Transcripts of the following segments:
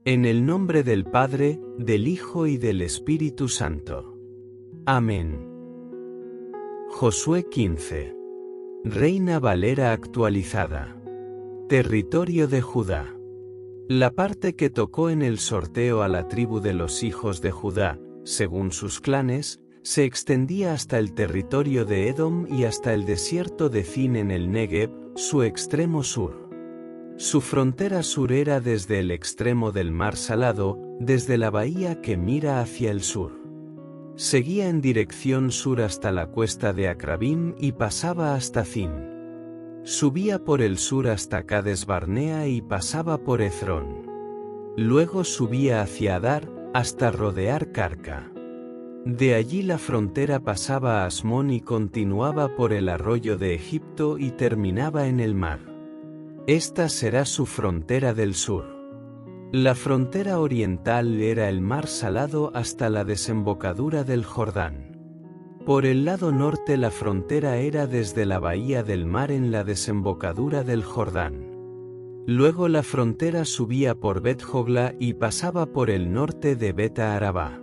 En el nombre del Padre, del Hijo y del Espíritu Santo. Amén. Josué 15. Reina Valera actualizada. Territorio de Judá. La parte que tocó en el sorteo a la tribu de los hijos de Judá, según sus clanes, se extendía hasta el territorio de Edom y hasta el desierto de Zin en el Negev, su extremo sur. Su frontera sur era desde el extremo del Mar Salado, desde la bahía que mira hacia el sur. Seguía en dirección sur hasta la cuesta de Acrabim y pasaba hasta Zin. Subía por el sur hasta Cades Barnea y pasaba por Ezrón. Luego subía hacia Adar, hasta rodear Carca. De allí la frontera pasaba a Asmón y continuaba por el arroyo de Egipto y terminaba en el mar. Esta será su frontera del sur. La frontera oriental era el Mar Salado hasta la desembocadura del Jordán. Por el lado norte la frontera era desde la bahía del mar en la desembocadura del Jordán. Luego la frontera subía por Bet-Jogla y pasaba por el norte de Beta-Arabá.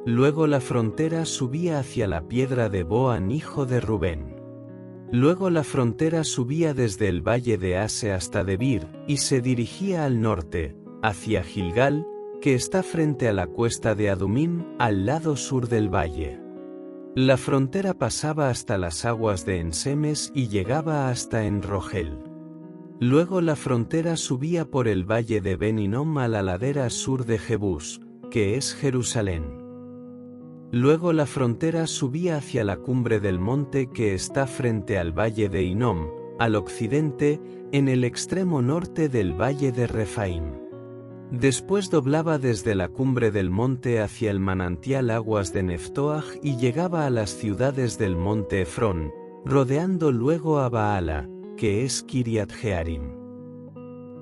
Luego la frontera subía hacia la piedra de Boán hijo de Rubén. Luego la frontera subía desde el valle de Ase hasta Debir, y se dirigía al norte, hacia Gilgal, que está frente a la cuesta de Adumim, al lado sur del valle. La frontera pasaba hasta las aguas de Ensemes y llegaba hasta En-Rogel. Luego la frontera subía por el valle de Ben-Hinnom a la ladera sur de Jebús, que es Jerusalén. Luego la frontera subía hacia la cumbre del monte que está frente al valle de Hinnom, al occidente, en el extremo norte del valle de Refaim. Después doblaba desde la cumbre del monte hacia el manantial aguas de Neftoaj y llegaba a las ciudades del monte Efrón, rodeando luego a Baala, que es Kiriat Jearim.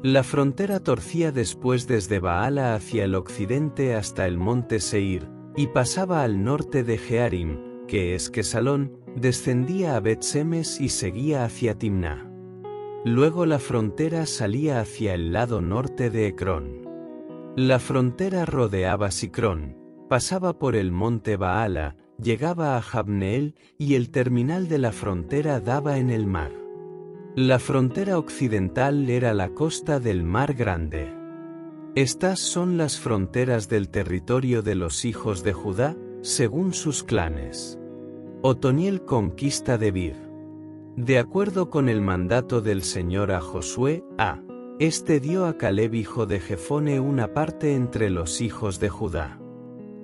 La frontera torcía después desde Baala hacia el occidente hasta el monte Seir, y pasaba al norte de Jearim, que es Quesalón, descendía a Bet-Semes y seguía hacia Timná. Luego la frontera salía hacia el lado norte de Ecrón. La frontera rodeaba Sicrón, pasaba por el monte Baala, llegaba a Jabneel y el terminal de la frontera daba en el mar. La frontera occidental era la costa del Mar Grande. Estas son las fronteras del territorio de los hijos de Judá, según sus clanes. Otoniel conquista Debir. De acuerdo con el mandato del Señor a Josué, este dio a Caleb hijo de Jefone una parte entre los hijos de Judá.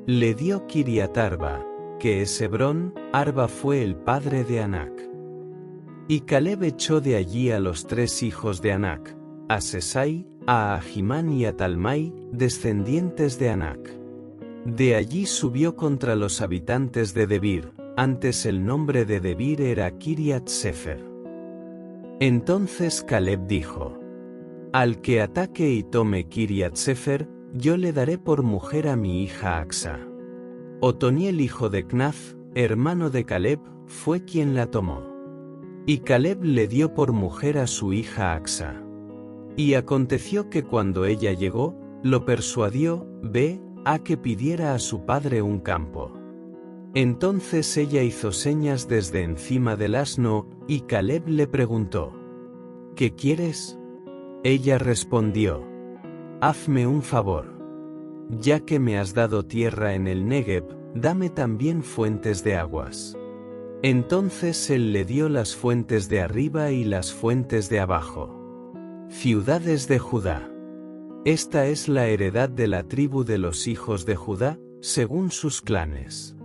Le dio Kiriat Arba, que es Hebrón. Arba fue el padre de Anac. Y Caleb echó de allí a los 3 hijos de Anac, a Sesai, a Ahimán y a Talmai, descendientes de Anac. De allí subió contra los habitantes de Debir. Antes el nombre de Debir era Kiriat Sefer. Entonces Caleb dijo: al que ataque y tome Kiriat Sefer, yo le daré por mujer a mi hija Aksa. Otoniel hijo de Knaz, hermano de Caleb, fue quien la tomó. Y Caleb le dio por mujer a su hija Aksa. Y aconteció que cuando ella llegó, lo persuadió, a que pidiera a su padre un campo. Entonces ella hizo señas desde encima del asno, y Caleb le preguntó: ¿qué quieres? Ella respondió: hazme un favor. Ya que me has dado tierra en el Negev, dame también fuentes de aguas. Entonces él le dio las fuentes de arriba y las fuentes de abajo. Ciudades de Judá. Esta es la heredad de la tribu de los hijos de Judá, según sus clanes.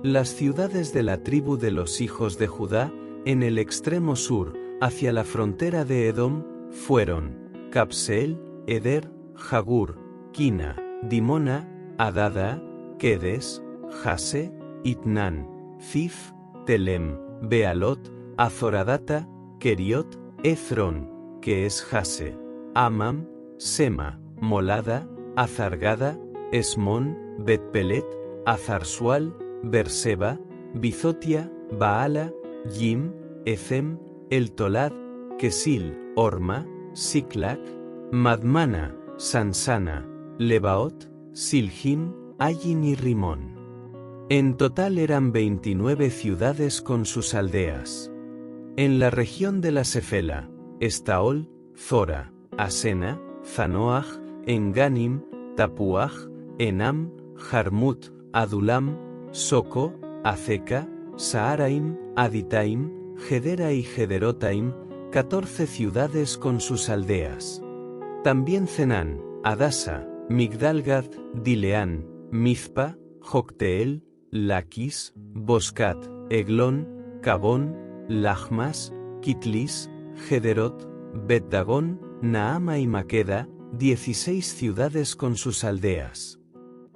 Las ciudades de la tribu de los hijos de Judá, en el extremo sur, hacia la frontera de Edom, fueron Capseel, Eder, Jagur, Kina, Dimona, Adada, Kedes, Jase, Itnan, Zif, Telem, Bealot, Azoradata, Keriot, Ezrón, que es Jase, Amam, Sema, Molada, Azargada, Esmón, Betpelet, Azarsual, Berseba, Bizotia, Baala, Yim, Ezem, El Tolad, Kesil, Orma, Siklac, Madmana, Sansana, Lebaot, Silhim, Ayin y Rimón. En total eran 29 ciudades con sus aldeas. En la región de la Sefela, Estaol, Zora, Asena, Zanoaj, Enganim, Tapuaj, Enam, Jarmut, Adulam, Soco, Azeca, Saaraim, Aditaim, Gedera y Gederotaim, 14 ciudades con sus aldeas. También Cenán, Adasa, Migdalgad, Dileán, Mizpa, Jocteel, Laquis, Boscat, Eglón, Cabón, Lachmas, Kitlis, Gederot, Bet-Dagón, Naama y Maqueda, 16 ciudades con sus aldeas.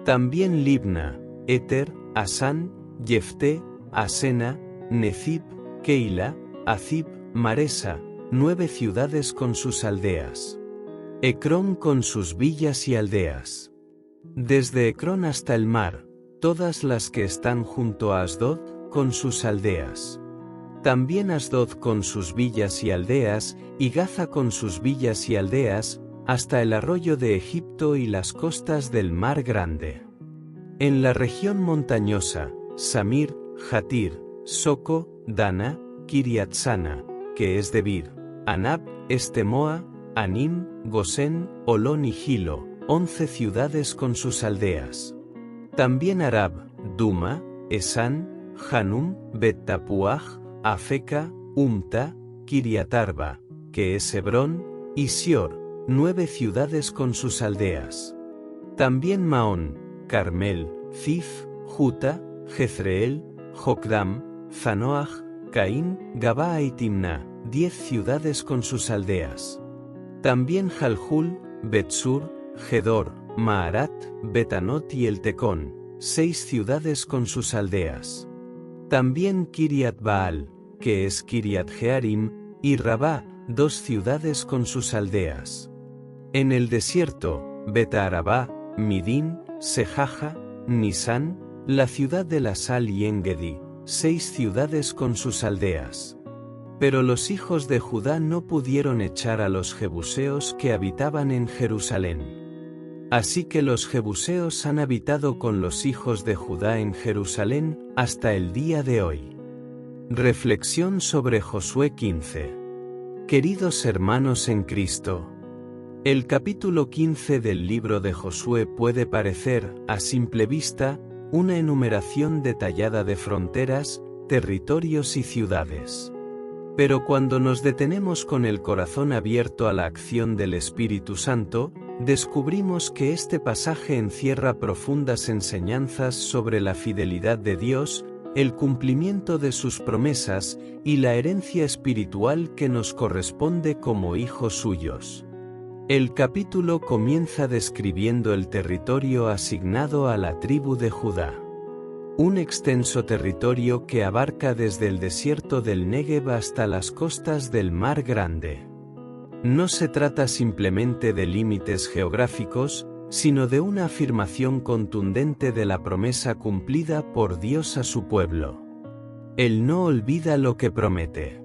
También Libna, Eter, Asán, Jefté, Asena, Nezib, Keila, Azib, Maresa, 9 ciudades con sus aldeas. Ecrón con sus villas y aldeas. Desde Ecrón hasta el mar, todas las que están junto a Asdod, con sus aldeas. También Asdod con sus villas y aldeas, y Gaza con sus villas y aldeas, hasta el arroyo de Egipto y las costas del Mar Grande. En la región montañosa, Samir, Jatir, Soco, Dana, Kiriatsana, que es Debir, Anab, Estemoa, Anim, Gosén, Olón y Gilo, 11 ciudades con sus aldeas. También Arab, Duma, Esán, Hanum, Bet-Tapuaj, Afeca, Umta, Kiriatarba, que es Hebrón, y Sior, 9 ciudades con sus aldeas. También Maón, Carmel, Zif, Juta, Jezreel, Jokdam, Zanoaj, Caín, Gabaa y Timna, 10 ciudades con sus aldeas. También Jalhul, Betsur, Gedor, Maarat, Betanot y El Tecón, 6 ciudades con sus aldeas. También Kiriat Baal, que es Kiriat Jearim, y Rabá, 2 ciudades con sus aldeas. En el desierto, Bet-Arabá, Midín, Sejaja, Nisán, la ciudad de la sal y Engedi, 6 ciudades con sus aldeas. Pero los hijos de Judá no pudieron echar a los jebuseos que habitaban en Jerusalén. Así que los jebuseos han habitado con los hijos de Judá en Jerusalén hasta el día de hoy. Reflexión sobre Josué 15. Queridos hermanos en Cristo, el capítulo 15 del libro de Josué puede parecer, a simple vista, una enumeración detallada de fronteras, territorios y ciudades. Pero cuando nos detenemos con el corazón abierto a la acción del Espíritu Santo, descubrimos que este pasaje encierra profundas enseñanzas sobre la fidelidad de Dios, el cumplimiento de sus promesas y la herencia espiritual que nos corresponde como hijos suyos. El capítulo comienza describiendo el territorio asignado a la tribu de Judá. Un extenso territorio que abarca desde el desierto del Negev hasta las costas del Mar Grande. No se trata simplemente de límites geográficos, sino de una afirmación contundente de la promesa cumplida por Dios a su pueblo. Él no olvida lo que promete.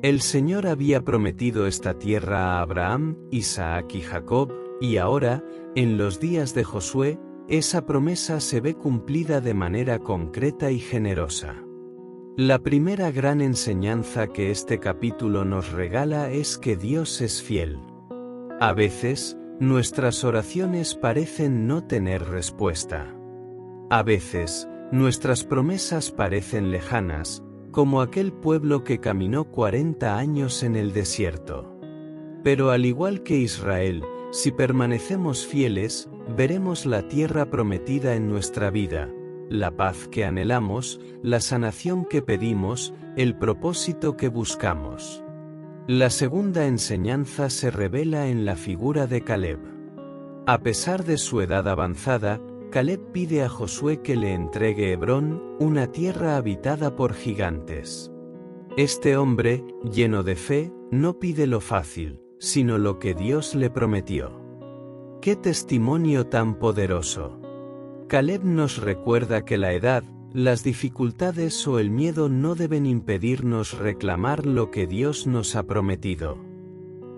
El Señor había prometido esta tierra a Abraham, Isaac y Jacob, y ahora, en los días de Josué, esa promesa se ve cumplida de manera concreta y generosa. La primera gran enseñanza que este capítulo nos regala es que Dios es fiel. A veces, nuestras oraciones parecen no tener respuesta. A veces, nuestras promesas parecen lejanas, como aquel pueblo que caminó 40 años en el desierto. Pero al igual que Israel, si permanecemos fieles, veremos la tierra prometida en nuestra vida, la paz que anhelamos, la sanación que pedimos, el propósito que buscamos. La segunda enseñanza se revela en la figura de Caleb. A pesar de su edad avanzada, Caleb pide a Josué que le entregue Hebrón, una tierra habitada por gigantes. Este hombre, lleno de fe, no pide lo fácil, sino lo que Dios le prometió. ¡Qué testimonio tan poderoso! Caleb nos recuerda que la edad, las dificultades o el miedo no deben impedirnos reclamar lo que Dios nos ha prometido.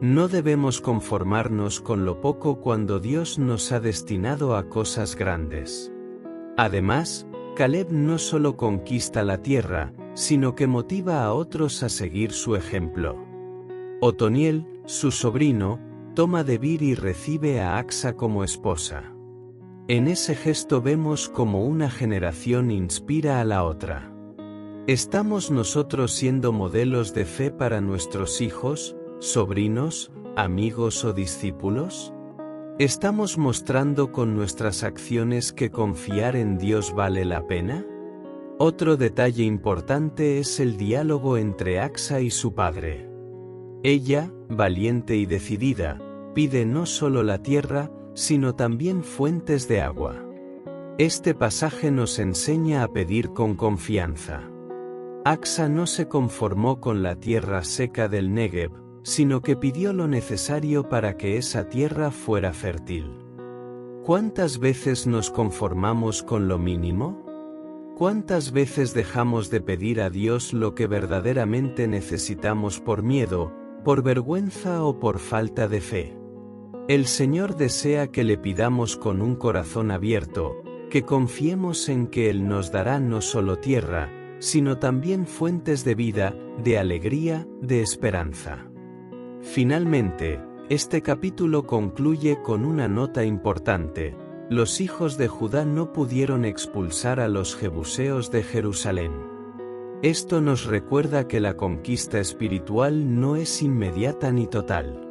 No debemos conformarnos con lo poco cuando Dios nos ha destinado a cosas grandes. Además, Caleb no solo conquista la tierra, sino que motiva a otros a seguir su ejemplo. Otoniel, su sobrino, toma Debir y recibe a Axa como esposa. En ese gesto vemos cómo una generación inspira a la otra. ¿Estamos nosotros siendo modelos de fe para nuestros hijos, sobrinos, amigos o discípulos? ¿Estamos mostrando con nuestras acciones que confiar en Dios vale la pena? Otro detalle importante es el diálogo entre Axa y su padre. Ella, valiente y decidida, pide no solo la tierra, sino también fuentes de agua. Este pasaje nos enseña a pedir con confianza. Axa no se conformó con la tierra seca del Negev, sino que pidió lo necesario para que esa tierra fuera fértil. ¿Cuántas veces nos conformamos con lo mínimo? ¿Cuántas veces dejamos de pedir a Dios lo que verdaderamente necesitamos por miedo, por vergüenza o por falta de fe? El Señor desea que le pidamos con un corazón abierto, que confiemos en que Él nos dará no solo tierra, sino también fuentes de vida, de alegría, de esperanza. Finalmente, este capítulo concluye con una nota importante. Los hijos de Judá no pudieron expulsar a los jebuseos de Jerusalén. Esto nos recuerda que la conquista espiritual no es inmediata ni total.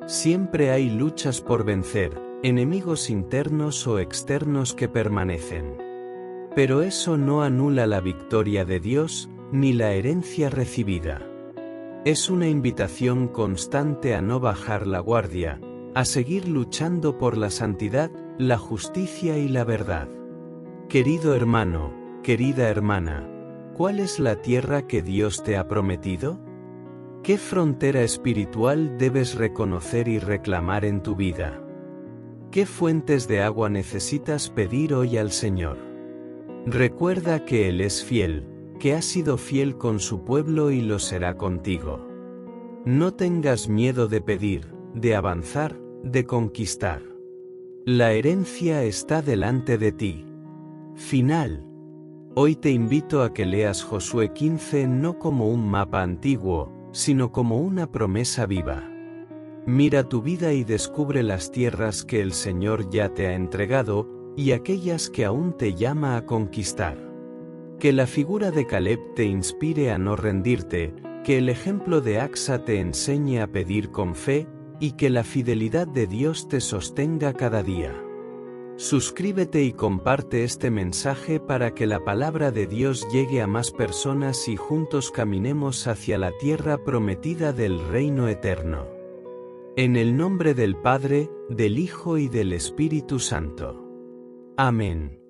Siempre hay luchas por vencer, enemigos internos o externos que permanecen. Pero eso no anula la victoria de Dios, ni la herencia recibida. Es una invitación constante a no bajar la guardia, a seguir luchando por la santidad, la justicia y la verdad. Querido hermano, querida hermana, ¿cuál es la tierra que Dios te ha prometido? ¿Qué frontera espiritual debes reconocer y reclamar en tu vida? ¿Qué fuentes de agua necesitas pedir hoy al Señor? Recuerda que Él es fiel, que ha sido fiel con su pueblo y lo será contigo. No tengas miedo de pedir, de avanzar, de conquistar. La herencia está delante de ti. Final. Hoy te invito a que leas Josué 15 no como un mapa antiguo, sino como una promesa viva. Mira tu vida y descubre las tierras que el Señor ya te ha entregado, y aquellas que aún te llama a conquistar. Que la figura de Caleb te inspire a no rendirte, que el ejemplo de Axa te enseñe a pedir con fe, y que la fidelidad de Dios te sostenga cada día. Suscríbete y comparte este mensaje para que la palabra de Dios llegue a más personas y juntos caminemos hacia la tierra prometida del reino eterno. En el nombre del Padre, del Hijo y del Espíritu Santo. Amén.